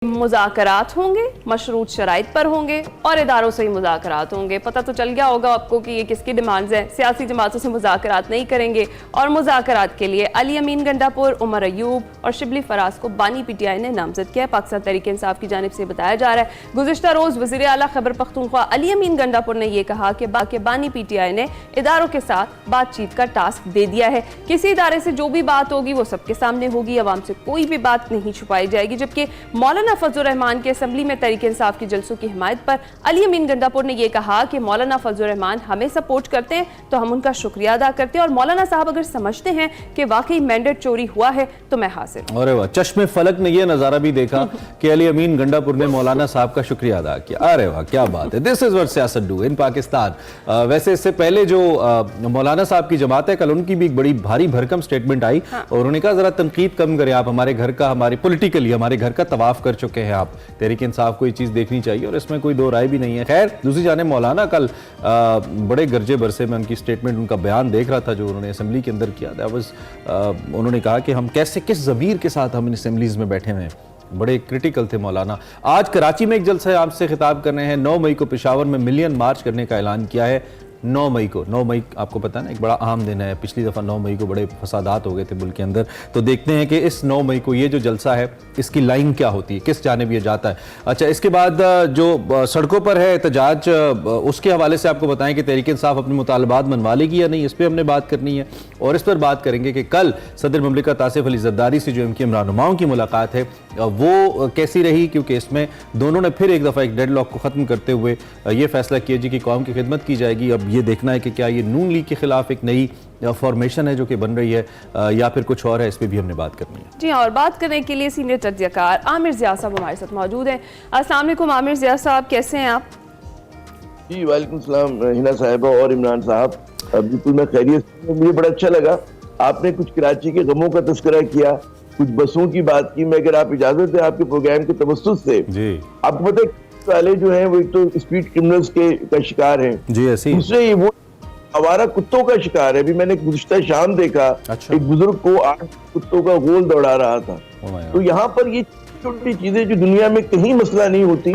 मुज़ाकरात होंगे, मशरूत शराइत पर होंगे और इदारों से ही मुज़ाकरात होंगे। पता तो चल गया होगा आपको कि ये किसकी डिमांड्स हैं। सियासी जमातों से मुज़ाकरात नहीं करेंगे और मुज़ाकरात के लिए अली अमीन गंडापुर, उमर अयूब और शिबली फराज को बानी पीटीआई ने नामजद किया है। पाकिस्तान तहरीक इंसाफ की जानिब से बताया जा रहा है गुज़िश्ता रोज़ वज़ीर आला खैबर पख्तूनख्वा अली अमीन गंडापुर ने यह कहा कि बानी पीटीआई ने इदारों के साथ बातचीत का टास्क दे दिया है। किसी इदारे से जो भी बात होगी वो सबके सामने होगी, अवाम से कोई भी बात नहीं छुपाई जाएगी। जबकि मौलाना फजलुर रहमान के असेंबली में तहरीक इंसाफ की जलसों की हिमायत पर अली अमीन गंडापुर ने यह कहा कि मौलाना फजलुर रहमान हमें सपोर्ट करते हैं तो हम उनका शुक्रिया अदा करते हैं और मौलाना साहब अगर समझते हैं कि वाकई मैंडेट चोरी हुआ है तो मैं हाजिर हूं। अरे वाह, चश्मे फलक ने यह नजारा भी देखा कि अली अमीन गंडापुर ने मौलाना साहब का शुक्रिया अदा किया। अरे वाह, क्या बात है। दिस इज व्हाट सियासत डू इन पाकिस्तान। वैसे इससे पहले जो मौलाना साहब की जमात है, कल उनकी भी एक बड़ी भारी भरकम स्टेटमेंट आई और उन्होंने कहा जरा तनकीद कम करें आप, हमारे घर का, हमारे पॉलिटिकली हमारे घर का तवाफ कर चुके हैं आप, तहरीक इंसाफ को ये चीज़ देखनी चाहिए और इसमें कोई दो राय भी नहीं है। खैर, दूसरी जाने मौलाना कल बड़े गर्जे बरसे में उनकी स्टेटमेंट, उनका बयान देख रहा था जो उन्होंने असेंबली के अंदर किया। उन्होंने कहा कि हम कैसे, किस ज़मीर के साथ हम इन असेंबलीज में बैठे हुए हैं। बड़े क्रिटिकल थे मौलाना। आज कराची में एक जलसा आम से खिताब कर रहे हैं। 9 मई को पेशावर में मिलियन मार्च करने का ऐलान किया है। 9 मई को, 9 मई आपको पता है ना, एक बड़ा अहम दिन है। पिछली दफ़ा 9 मई को बड़े फसादात हो गए थे मुल्क के अंदर। तो देखते हैं कि इस 9 मई को ये जो जलसा है इसकी लाइन क्या होती है, किस जानिब ये जाता है। अच्छा, इसके बाद जो सड़कों पर है एहतजाज, उसके हवाले से आपको बताएं कि तहरीक इंसाफ अपने मुतालबात मनवा लेगी या नहीं, इस पर हमने बात करनी है। और इस पर बात करेंगे कि कल सदर ममलिकत आसिफ अली ज़रदारी से जो इनके रहनुमाओं की मुलाकात है वो कैसी रही, क्योंकि इसमें दोनों ने फिर एक दफ़ा एक डेड लॉक को ख़त्म करते हुए ये फैसला किया जी कि कौम की खिदमत की जाएगी। अब ये देखना है कि क्या ये नून लीग के खिलाफ एक नई फॉर्मेशन है जो कि बन रही है या फिर कुछ और है, इस पे भी हमने बात करनी है। जी हाँ, और बात करने के लिए सीनियर तजज़ियाकार आमिर ज़िया साहब हमारे साथ मौजूद हैं। अस्सलाम वालेकुम आमिर ज़िया साहब, कैसे हैं आप? जी वालेकुम सलाम हिना साहिबा और इमरान साहब, बिल्कुल मैं खैरियत से। मुझे बड़ा अच्छा लगा आपने कुछ कराची के गमों का तस्करा किया, कुछ बसों की बात की। मैं अगर आप इजाजत है आपके प्रोग्राम के तवस्सुस से जी, आपको पता है वाले जो हैं वो एक तो स्पीड क्रिमिनल्स का शिकार हैं जी, ऐसी दूसरे ये वो आवारा कुत्तों का शिकार है। अभी मैंने गुज़िश्ता शाम देखा एक बुजुर्ग को 8 कुत्तों का गोल दौड़ा रहा था। तो यहाँ पर ये छोटी चीजें जो दुनिया में कहीं मसला नहीं होती,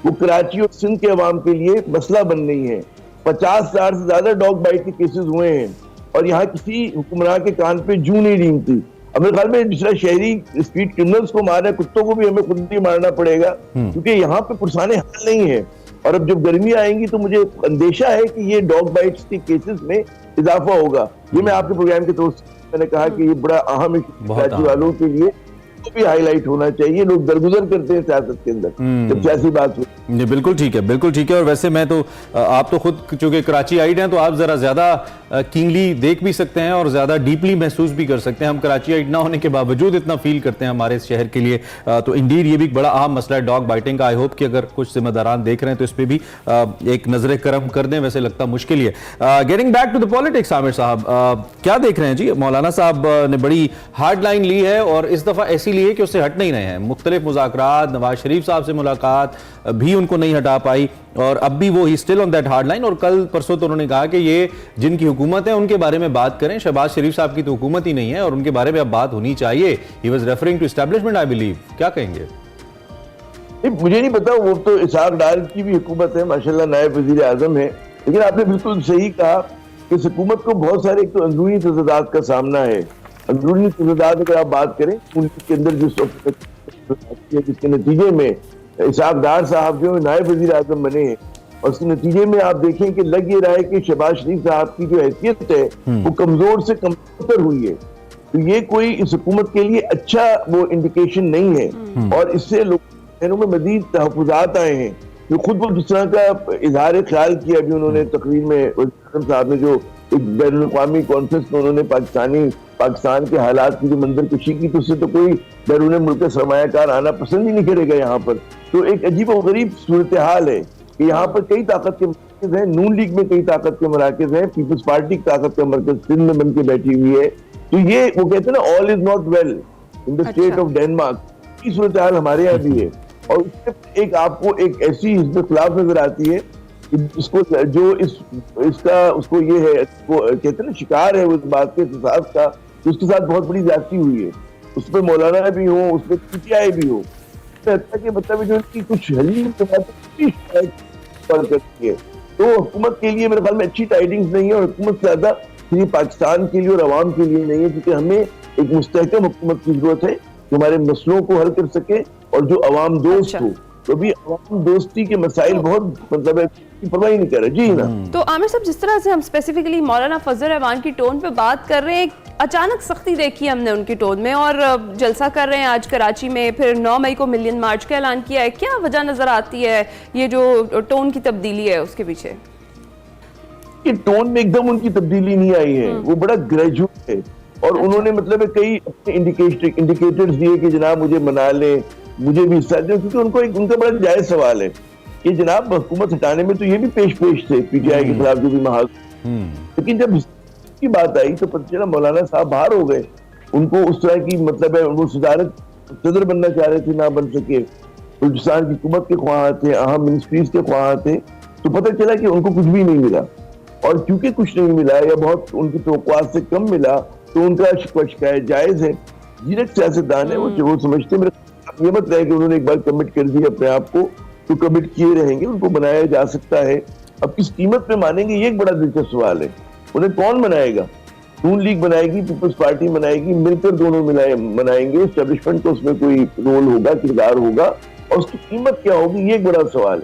वो कराची और सिंध के अवाम के लिए मसला बन रही है। 50,000 से ज्यादा डॉग बाइट के केसेस हुए हैं और यहाँ किसी हुक्मरान के कान पे जू नहीं रेंगती। अब मेरे ख्याल में दूसरा शहरी स्पीड क्रिमिनल्स को मारे, कुत्तों को भी हमें खुद ही मारना पड़ेगा क्योंकि यहाँ पे पुरसाने हाल नहीं है। और अब जब गर्मी आएंगी तो मुझे अंदेशा है कि ये डॉग बाइट्स के केसेस में इजाफा होगा। ये मैं आपके प्रोग्राम के दोस्त मैंने कहा कि ये बड़ा अहम कराची वालों के लिए तो भी हाईलाइट होना चाहिए। लोग दरगुजर करते हैं सियासत के अंदर जब सियासी बात हो। जी बिल्कुल ठीक है, बिल्कुल ठीक है। और वैसे मैं तो, आप तो खुद चूंकि कराची आइड हैं तो आप जरा ज्यादा कीनली देख भी सकते हैं और ज्यादा डीपली महसूस भी कर सकते हैं। हम कराची आइड ना होने के बावजूद इतना फील करते हैं हमारे शहर के लिए। तो इंडीड ये भी बड़ा अहम मसला है डॉग बाइटिंग का। आई होप कि अगर कुछ जिम्मेदारान देख रहे हैं तो इस पर भी एक नजर करम कर दें। वैसे लगता मुश्किल ही है। Getting back to the politics, Aamir sahab क्या देख रहे हैं जी? मौलाना साहब ने बड़ी हार्ड लाइन ली है और इस दफा ऐसी ली है कि उससे हट नहीं रहे हैं। मुख्तलिफ मुज़ाकरात, नवाज शरीफ साहब से मुलाकात भी उनको नहीं हटा पाई और अब भी वो he still on that hard line. और कल परसों तो उन्होंने कहा कि ये जिनकी हुकूमत है उनके बारे में बात करें, शहबाज शरीफ साहब की तो हुकूमत ही नहीं है और उनके बारे में अब बात होनी चाहिए। He was referring to establishment I believe. क्या कहेंगे? मुझे नहीं पता, वो तो इसहाक डार की भी हुकूमत है, माशाल्लाह नायब वजीर आजम है। लेकिन आपने बिल्कुल सही कहा कि इस हुकूमत को बहुत सारे एक तो अंदरूनी तज़ादात का सामना है। अंदरूनी तज़ादात अगर आप बात करें मुल्क के अंदर जिसके नतीजे में इसहाक डार साहब जो नायब वजीर आजम बने हैं और उसके नतीजे में आप देखें कि लग ये रहा है कि शहबाज शरीफ साहब की जो हैसियत है वो कमजोर से कमतर हुई है। तो ये कोई इस हुकूमत के लिए अच्छा वो इंडिकेशन नहीं है और इससे लोगों में मजीद तहफ़्फ़ुज़ात आए हैं। जो खुद वो जिस तरह का इजहार ख्याल किया अभी उन्होंने तकरीर में वज़ीर आज़म साहब ने जो एक बैनुल अक़वामी कॉन्फ्रेंस में उन्होंने पाकिस्तान के हालात की जो मंजरकशी की, तो उससे तो कोई बैरून मुल्क का सरमायाकार आना पसंद ही नहीं करेगा यहाँ पर। तो एक अजीब और गरीब सूरत हाल है कि यहाँ पर कई ताकत के मराकज़ हैं, नून लीग में कई ताकत के मराकज़ हैं, पीपल्स पार्टी की ताकत का मरकज सिंध में बन के बैठी हुई है। तो ये वो कहते हैं ना, all is not well in the state of Denmark, की सूरत हाल हमारे यहाँ भी है। और उससे एक आपको एक ऐसी हिज़्ब खिलाफ नजर आती है इसको जो इसका उसको ये है, वो कहते हैं ना शिकार है उस बात के एहसास का, उसके साथ बहुत बड़ी ज्यादती हुई है। उस पर मौलाना भी हो, उस पर पीटीआई भी हो। रहता है कि मतलब जो इनकी कुछ हलीम के बाद पड़ सकती है, तो हुकूमत के लिए मेरे ख्याल में अच्छी टाइडिंग्स नहीं है, और हुकूमत से ज्यादा सिर्फ पाकिस्तान के लिए और आवाम के लिए नहीं है, क्योंकि हमें एक मुस्तहकम हुकूमत की जरूरत है जो हमारे मसलों को हल कर सके और जो अवाम दोस्त हो। तो भी अवाम दोस्ती के मसाइल बहुत मतलब है परवाह नहीं कर रहे। जी ना। तो आमिर साहब, जिस तरह से हम स्पेसिफिकली मौलाना फजल रहमान की टोन पे बात कर रहे हैं, अचानक सख्ती देखी हमने उनकी टोन में, और जलसा कर रहे हैं आज कराची में, फिर 9 मई को मिलियन मार्च का ऐलान किया है, क्या वजह नजर आती है ये जो टोन की तब्दीली है उसके पीछे? कि टोन में एकदम उनकी तब्दीली नहीं आई है, वो बड़ा ग्रेजुएट है, और उन्होंने मतलब कई अपने इंडिकेटर्स दिए कि जनाब मुझे मना लें, मुझे भी हिस्सा दें, क्योंकि उनको एक उनका बड़ा जायज सवाल है कि जनाब हुकूमत हटाने में तो ये भी पेश थे पीटीआई के खिलाफ जो भी महाज, लेकिन जब की बात आई तो पता चला मौलाना साहब बाहर हो गए। उनको उस तरह की मतलब है, वो सदारत सदर बनना चाह रहे थे, ना बन सके, बलूचिस्तान की हुकूमत के ख्वाह थे, अहम मिनिस्ट्रीज के ख्वाह थे, तो पता चला कि उनको कुछ भी नहीं मिला, और क्योंकि कुछ नहीं मिला या बहुत उनकी तवक्कुआत से कम मिला, तो उनका शिकायत जायज है। डायरेक्ट सियासतदान है, वो समझते मेरे ये मत रहे कि उन्होंने एक बार कमिट कर दिया अपने आप को तो कमिट किए रहेंगे, उनको बनाया जा सकता है। अब किस कीमत पे मानेंगे, ये एक बड़ा दिलचस्प सवाल है। उन्हें कौन बनाएगा? नून लीग बनाएगी, पीपल्स पार्टी बनाएगी, मिलकर दोनों बनाएंगे, एस्टेब्लिशमेंट को उसमें कोई रोल होगा, किरदार होगा, और उसकी कीमत क्या होगी, ये एक बड़ा सवाल है।